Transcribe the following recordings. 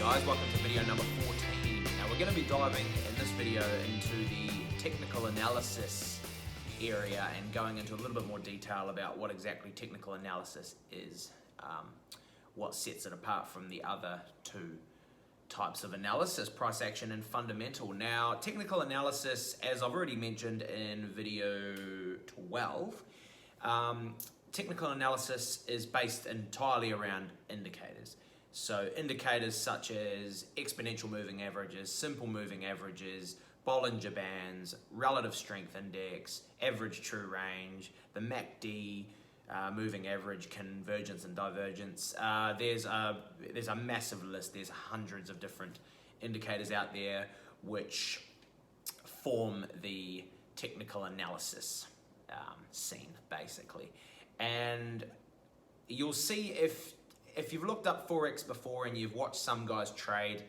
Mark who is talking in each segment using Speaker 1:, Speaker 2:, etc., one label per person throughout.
Speaker 1: guys, welcome to video number 14. Now we're going to be diving in this video into the technical analysis area and going into a little bit more detail about what exactly technical analysis is, what sets it apart from the other two types of analysis, price action and fundamental. Now technical analysis, as I've already mentioned in video 12, technical analysis is based entirely around indicators. So indicators such as exponential moving averages, simple moving averages, Bollinger Bands, relative strength index, average true range, the MACD, moving average, convergence and divergence. There's a massive list. There's hundreds of different indicators out there which form the technical analysis scene, basically. And you'll see if you've looked up Forex before and you've watched some guys trade,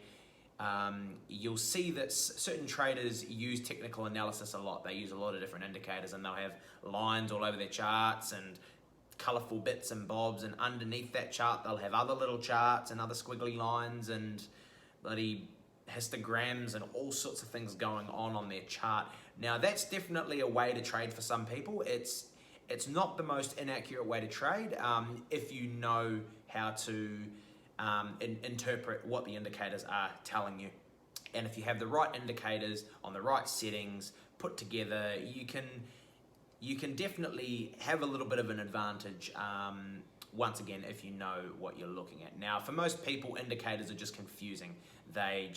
Speaker 1: you'll see that certain traders use technical analysis a lot. They use a lot of different indicators and they'll have lines all over their charts and colorful bits and bobs, and underneath that chart they'll have other little charts and other squiggly lines and bloody histograms and all sorts of things going on their chart. Now that's definitely a way to trade for some people. It's not the most inaccurate way to trade if you know how to interpret what the indicators are telling you. And if you have the right indicators on the right settings put together, you can definitely have a little bit of an advantage once again if you know what you're looking at. Now for most people, indicators are just confusing. They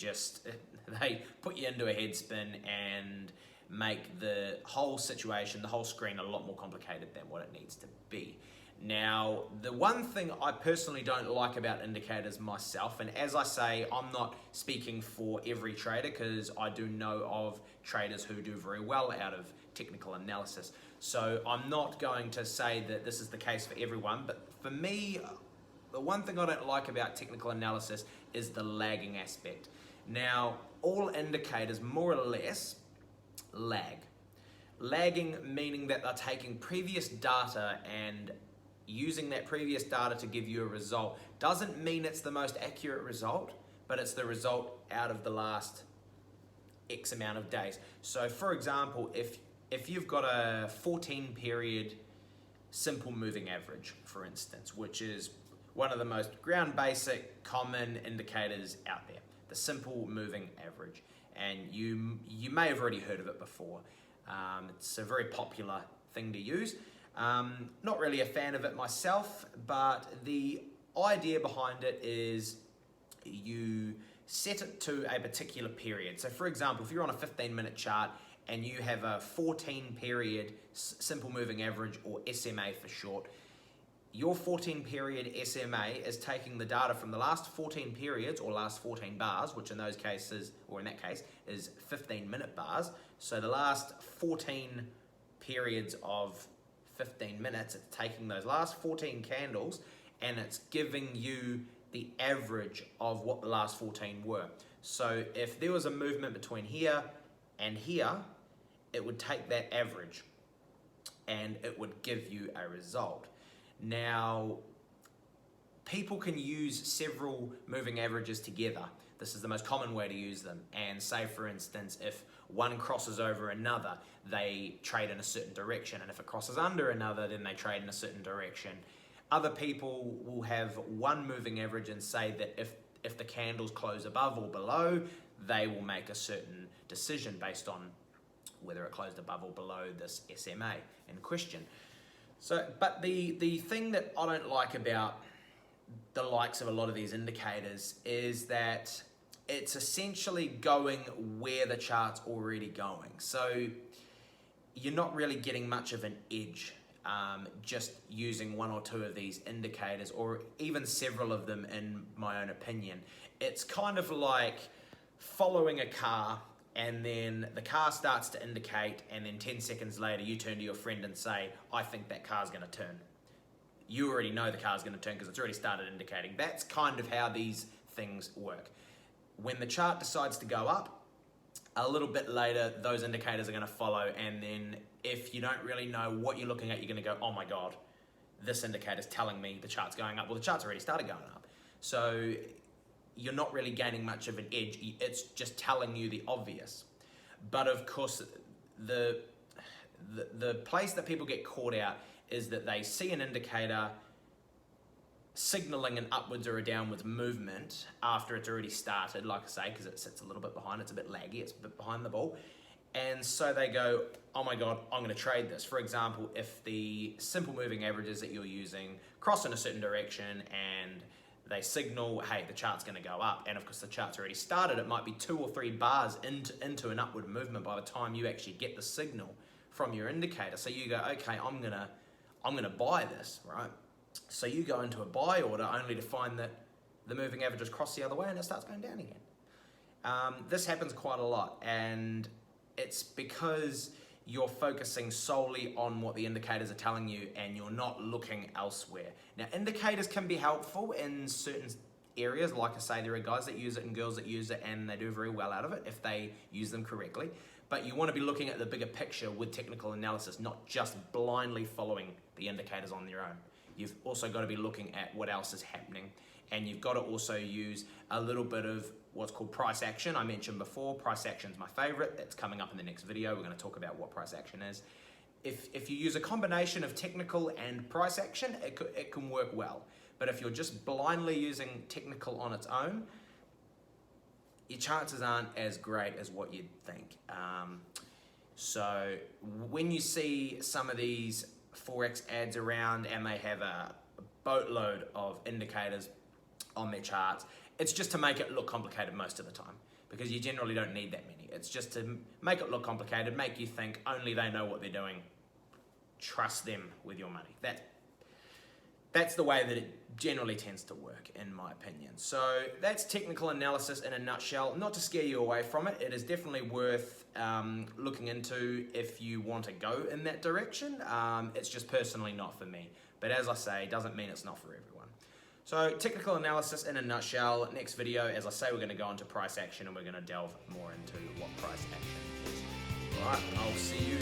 Speaker 1: put you into a head spin and make the whole situation, the whole screen, a lot more complicated than what it needs to be. Now, the one thing I personally don't like about indicators myself, and as I say, I'm not speaking for every trader because I do know of traders who do very well out of technical analysis. So I'm not going to say that this is the case for everyone, but for me, the one thing I don't like about technical analysis is the lagging aspect. Now, all indicators more or less lag. Lagging meaning that they're taking previous data and using that previous data to give you a result. Doesn't mean it's the most accurate result, but it's the result out of the last X amount of days. So for example, if you've got a 14 period simple moving average, for instance, which is one of the most ground basic common indicators out there, the simple moving average. And you may have already heard of it before. It's a very popular thing to use. Not really a fan of it myself, but the idea behind it is you set it to a particular period. So for example, if you're on a 15-minute chart and you have a 14 period simple moving average, or SMA for short, your 14 period SMA is taking the data from the last 14 periods or last 14 bars, which in those cases, or in that case, is 15-minute bars. So the last 14 periods of 15 minutes, it's taking those last 14 candles and it's giving you the average of what the last 14 were. So if there was a movement between here and here, it would take that average and it would give you a result. Now, people can use several moving averages together. This is the most common way to use them. And say, for instance, if one crosses over another, they trade in a certain direction. And if it crosses under another, then they trade in a certain direction. Other people will have one moving average and say that if the candles close above or below, they will make a certain decision based on whether it closed above or below this SMA in question. So, but the thing that I don't like about the likes of a lot of these indicators is that it's essentially going where the chart's already going. So you're not really getting much of an edge just using one or two of these indicators, or even several of them in my own opinion. It's kind of like following a car, and then the car starts to indicate, and then 10 seconds later you turn to your friend and say, I think that car's going to turn. You already know the car's going to turn because it's already started indicating. That's kind of how these things work. When the chart decides to go up, a little bit later those indicators are going to follow, and then if you don't really know what you're looking at, you're going to go, oh my god, this indicator's telling me the chart's going up. Well, the chart's already started going up. So you're not really gaining much of an edge. It's just telling you the obvious. But of course, the place that people get caught out is that they see an indicator signaling an upwards or a downwards movement after it's already started, like I say, because it sits a little bit behind, it's a bit laggy, it's a bit behind the ball. And so they go, oh my God, I'm going to trade this. For example, if the simple moving averages that you're using cross in a certain direction and they signal, hey, the chart's going to go up, and of course the chart's already started, it might be 2 or 3 bars into an upward movement by the time you actually get the signal from your indicator. So you go, okay, I'm gonna buy this, right? So you go into a buy order only to find that the moving averages cross the other way and it starts going down again. This happens quite a lot, and it's because you're focusing solely on what the indicators are telling you and you're not looking elsewhere. Now, indicators can be helpful in certain areas. Like I say, there are guys that use it and girls that use it, and they do very well out of it if they use them correctly. But you want to be looking at the bigger picture with technical analysis, not just blindly following the indicators on their own. You've also got to be looking at what else is happening, and you've got to also use a little bit of what's called price action. I mentioned before, price action is my favorite. It's coming up in the next video. We're going to talk about what price action is. If you use a combination of technical and price action, it can work well. But if you're just blindly using technical on its own, your chances aren't as great as what you'd think. So when you see some of these Forex ads around and they have a boatload of indicators on their charts, it's just to make it look complicated most of the time, because you generally don't need that many. It's just to make it look complicated, make you think only they know what they're doing. Trust them with your money. That's the way that it generally tends to work, in my opinion. So that's technical analysis in a nutshell. Not to scare you away from it, it is definitely worth looking into if you want to go in that direction. It's just personally not for me. But as I say, it doesn't mean it's not for everyone. So technical analysis in a nutshell. Next video, as I say, we're going to go into price action and we're going to delve more into what price action is. All right, I'll see you